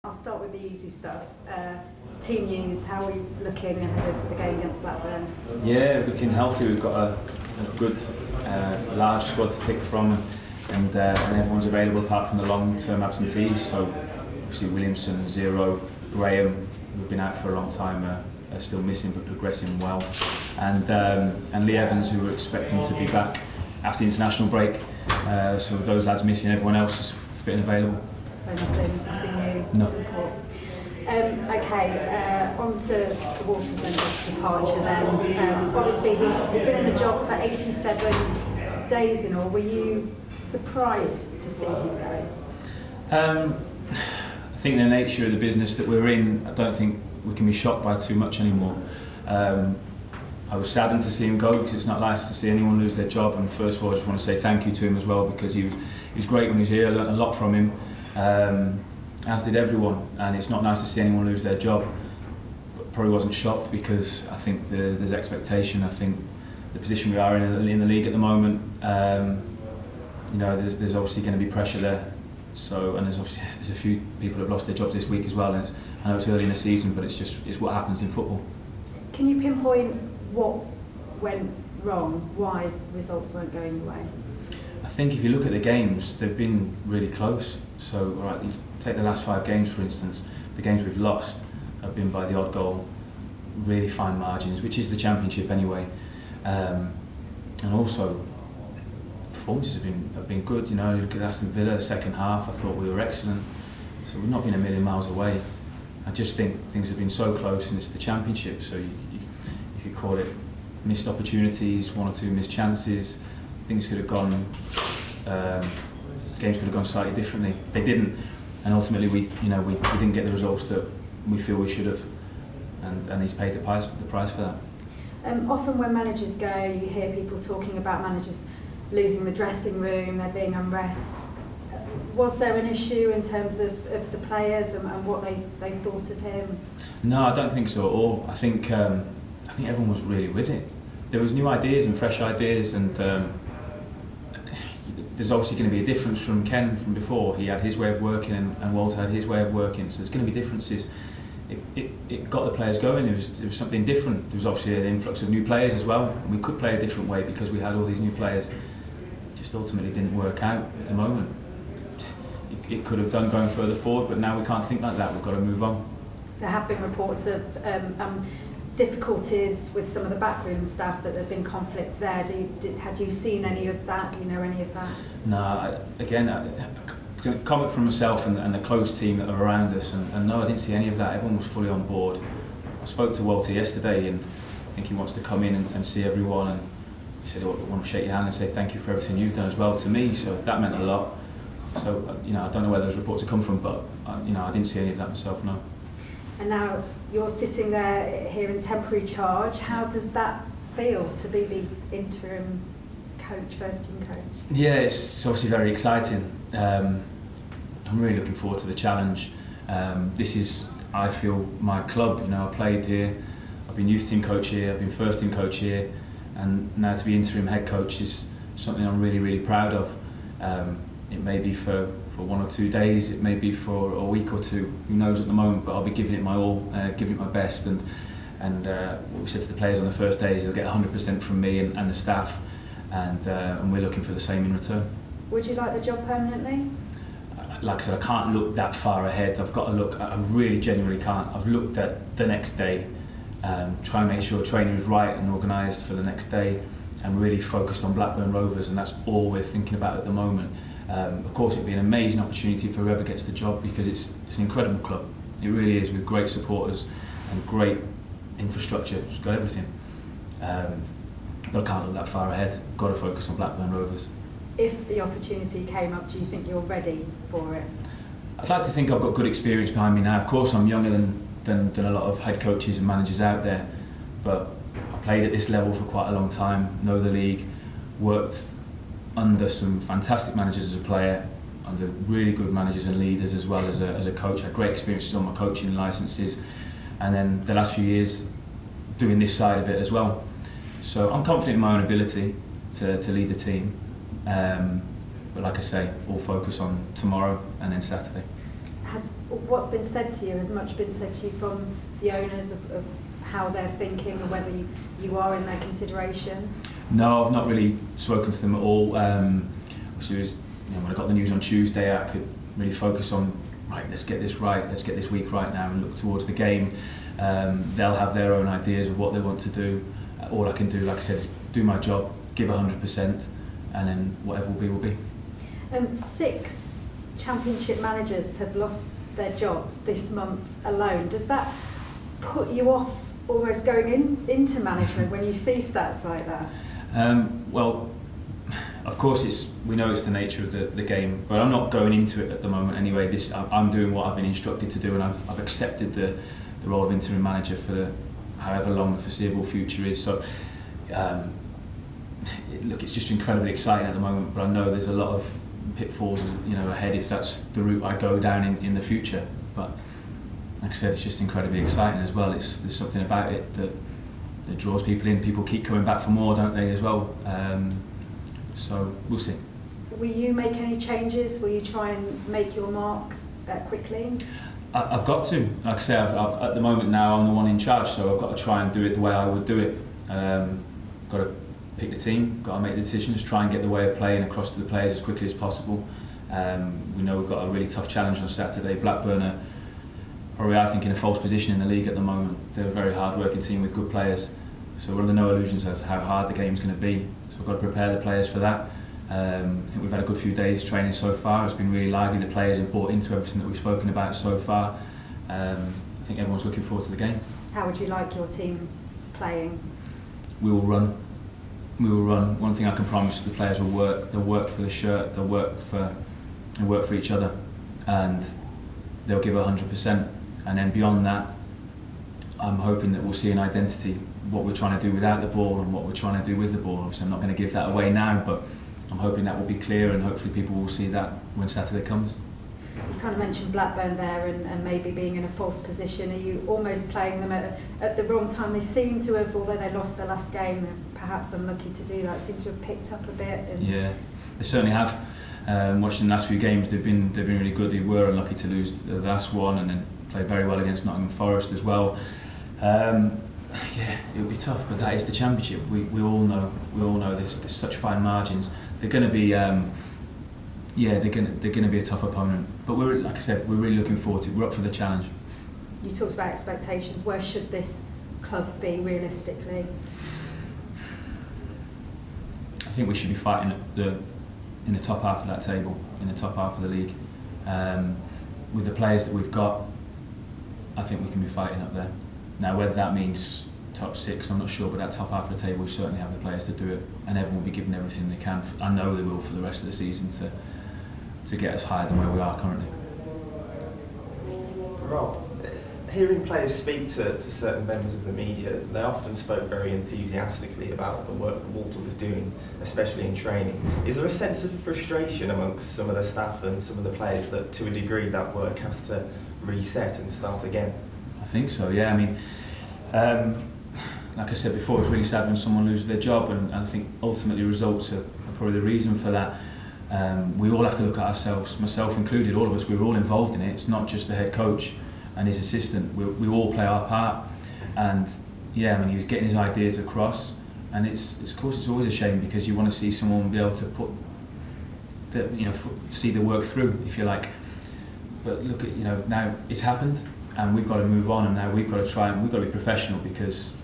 I'll start with the easy stuff. Team news, how are we looking ahead of the game against Blackburn? Yeah, looking healthy. We've got a good, large squad to pick from, and everyone's available apart from the long-term absentees. So obviously Williamson, Zero, Graham, who've been out for a long time, are still missing but progressing well, and Lee Evans, who we're expecting to be back after the international break. So with those lads missing, everyone else is fit and available. So nothing new to report. On to Walter's and his departure then. Obviously he'd been in the job for 87 days in all. Were you surprised to see him go? I think the nature of the business that we're in, I don't think we can be shocked by too much anymore. I was saddened to see him go because it's not nice to see anyone lose their job, and first of all I just want to say thank you to him as well, because he was great when he was here. I learnt a lot from him, as did everyone, and it's not nice to see anyone lose their job. But probably wasn't shocked because I think there's expectation. I think the position we are in the league at the moment, there's obviously going to be pressure there. So, and there's a few people who have lost their jobs this week as well, and I know it's early in the season, but it's what happens in football. Can you pinpoint what went wrong, why results weren't going your way? I think if you look at the games, they've been really close. So, right, you take the last 5 games for instance, the games we've lost have been by the odd goal, really fine margins, which is the Championship anyway. And also, performances have been good. You know, you look at Aston Villa, the second half, I thought we were excellent. So we've not been a million miles away. I just think things have been so close, and it's the Championship, so you could call it missed opportunities, 1 or 2 missed chances. Things could have gone, games could have gone slightly differently. They didn't, and ultimately we didn't get the results that we feel we should have, and he's paid the price for that. Often when managers go, you hear people talking about managers losing the dressing room, there being unrest. Was there an issue in terms of the players and what they thought of him? No, I don't think so at all. I think everyone was really with it. There was new ideas and fresh ideas, and there's obviously going to be a difference from Ken from before. He had his way of working, and Walter had his way of working, so there's going to be differences. It got the players going. It was something different. There was obviously an influx of new players as well, and we could play a different way because we had all these new players. It just ultimately didn't work out at the moment. It could have done going further forward, but now we can't think like that. We've got to move on. There have been reports of difficulties with some of the backroom staff, that there have been conflict there. Had you seen any of that? Do you know any of that? No, I comment from myself and the close team that are around us, and no, I didn't see any of that. Everyone was fully on board. I spoke to Walter yesterday, and I think he wants to come in and see everyone, and he said, I want to shake your hand and say thank you for everything you've done as well to me, so that meant a lot. So, I don't know where those reports have come from, but I didn't see any of that myself, no. And now you're sitting there here in temporary charge. How does that feel to be the interim coach, first team coach? Yeah, it's obviously very exciting. I'm really looking forward to the challenge. This is, I feel, my club. I played here, I've been youth team coach here, I've been first team coach here, and now to be interim head coach is something I'm really, really proud of. It may be for 1 or 2 days, it may be for a week or 2, who knows at the moment, but I'll be giving it my all, giving it my best, and what we said to the players on the first day is they'll get 100% from me and the staff, and we're looking for the same in return. Would you like the job permanently? Like I said, I can't look that far ahead. I've got to look, I really genuinely can't. I've looked at the next day, try and make sure training is right and organised for the next day, and really focused on Blackburn Rovers, and that's all we're thinking about at the moment. Of course, it'd be an amazing opportunity for whoever gets the job, because it's an incredible club. It really is, with great supporters and great infrastructure. It's got everything. But I can't look that far ahead. Got to focus on Blackburn Rovers. If the opportunity came up, do you think you're ready for it? I'd like to think I've got good experience behind me now. Of course, I'm younger than a lot of head coaches and managers out there, but I played at this level for quite a long time, know the league, worked under some fantastic managers as a player, under really good managers and leaders as well as a coach. I had great experiences on my coaching licences, and then the last few years doing this side of it as well. So I'm confident in my own ability to lead the team. But like I say, all focus on tomorrow and then Saturday. Has what's been said to you? Has much been said to you from the owners of how they're thinking or whether you are in their consideration? No, I've not really spoken to them at all. So it was, when I got the news on Tuesday, I could really focus on, right, let's get this right, let's get this week right now and look towards the game. They'll have their own ideas of what they want to do. All I can do, like I said, is do my job, give 100%, and then whatever will be, will be. 6 Championship managers have lost their jobs this month alone. Does that put you off almost going into management when you see stats like that? Well, of course we know it's the nature of the game, but I'm not going into it at the moment anyway. I'm doing what I've been instructed to do, and I've accepted the role of interim manager for however long the foreseeable future is. So look, it's just incredibly exciting at the moment, but I know there's a lot of pitfalls ahead if that's the route I go down in the future. But like I said, it's just incredibly exciting as well. There's something about it that draws people in. People keep coming back for more, don't they, as well? So we'll see. Will you make any changes? Will you try and make your mark quickly? I've got to. Like I say, I've, at the moment now I'm the one in charge, so I've got to try and do it the way I would do it. Got to pick the team, got to make the decisions, try and get the way of playing across to the players as quickly as possible. We know we've got a really tough challenge on Saturday. Blackburn are probably, I think, in a false position in the league at the moment. They're a very hard-working team with good players, so we're under no illusions as to how hard the game's going to be. So we've got to prepare the players for that. I think we've had a good few days training so far. It's been really lively. The players have bought into everything that we've spoken about so far. I think everyone's looking forward to the game. How would you like your team playing? We will run. We will run. One thing I can promise: the players will work. They'll work for the shirt. They'll work for each other, and they'll give 100%. And then beyond that, I'm hoping that we'll see an identity, what we're trying to do without the ball and what we're trying to do with the ball. Obviously, I'm not going to give that away now, but I'm hoping that will be clear, and hopefully people will see that when Saturday comes. You kind of mentioned Blackburn there and maybe being in a false position. Are you almost playing them at the wrong time? They seem to have, although they lost their last game, perhaps unlucky to do that, seem to have picked up a bit. Yeah, they certainly have. Watching the last few games, they've been really good. They were unlucky to lose the last one, and then played very well against Nottingham Forest as well. Yeah, it'll be tough, but that is the Championship. We all know there's such fine margins. They're going to be, they're going to be a tough opponent. But like I said, we're really looking forward to it. We're up for the challenge. You talked about expectations. Where should this club be realistically? I think we should be fighting in the top half of that table, in the top half of the league. With the players that we've got, I think we can be fighting up there. Now, whether that means top 6, I'm not sure, but that top half of the table, we certainly have the players to do it, and everyone will be giving everything they can. I know they will for the rest of the season to get us higher than where we are currently. Rob, hearing players speak to certain members of the media, they often spoke very enthusiastically about the work that Walter was doing, especially in training. Is there a sense of frustration amongst some of the staff and some of the players that, to a degree, that work has to reset and start again? I think so, yeah. I mean, like I said before, it's really sad when someone loses their job, and I think ultimately results are probably the reason for that. We all have to look at ourselves, myself included, all of us, we're all involved in it. It's not just the head coach and his assistant, we all play our part. And yeah, I mean, he was getting his ideas across, and of course it's always a shame, because you want to see someone be able to see the work through, if you like. But look at, now it's happened, and we've got to move on, and now we've got to be professional, because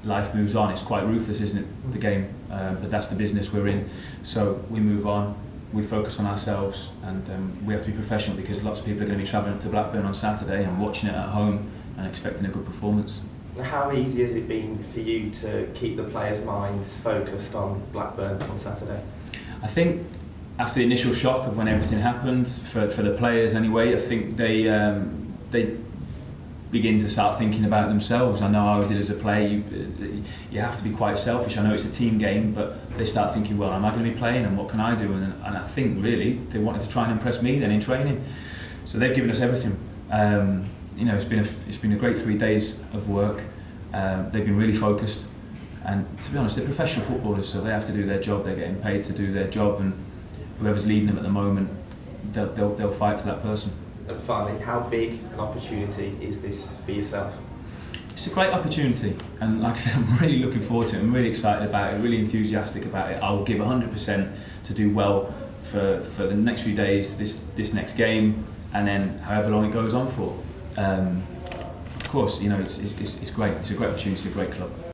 life moves on. It's quite ruthless, isn't it, the game? But that's the business we're in. So we move on, we focus on ourselves, and we have to be professional, because lots of people are going to be travelling to Blackburn on Saturday and watching it at home and expecting a good performance. How easy has it been for you to keep the players' minds focused on Blackburn on Saturday? I think after the initial shock of when everything happened, for the players anyway, I think they begin to start thinking about themselves. I know I did as a player. You have to be quite selfish. I know it's a team game, but they start thinking, well, am I going to be playing, and what can I do? And I think really they wanted to try and impress me then in training. So they've given us everything. It's been a great 3 days of work. They've been really focused, and to be honest, they're professional footballers, so they have to do their job. They're getting paid to do their job, and whoever's leading them at the moment, they'll fight for that person. And finally, how big an opportunity is this for yourself? It's a great opportunity, and like I said, I'm really looking forward to it. I'm really excited about it, really enthusiastic about it. I will give 100% to do well for the next few days, this next game, and then however long it goes on for. Of course, you know, it's great. It's a great opportunity, it's a great club.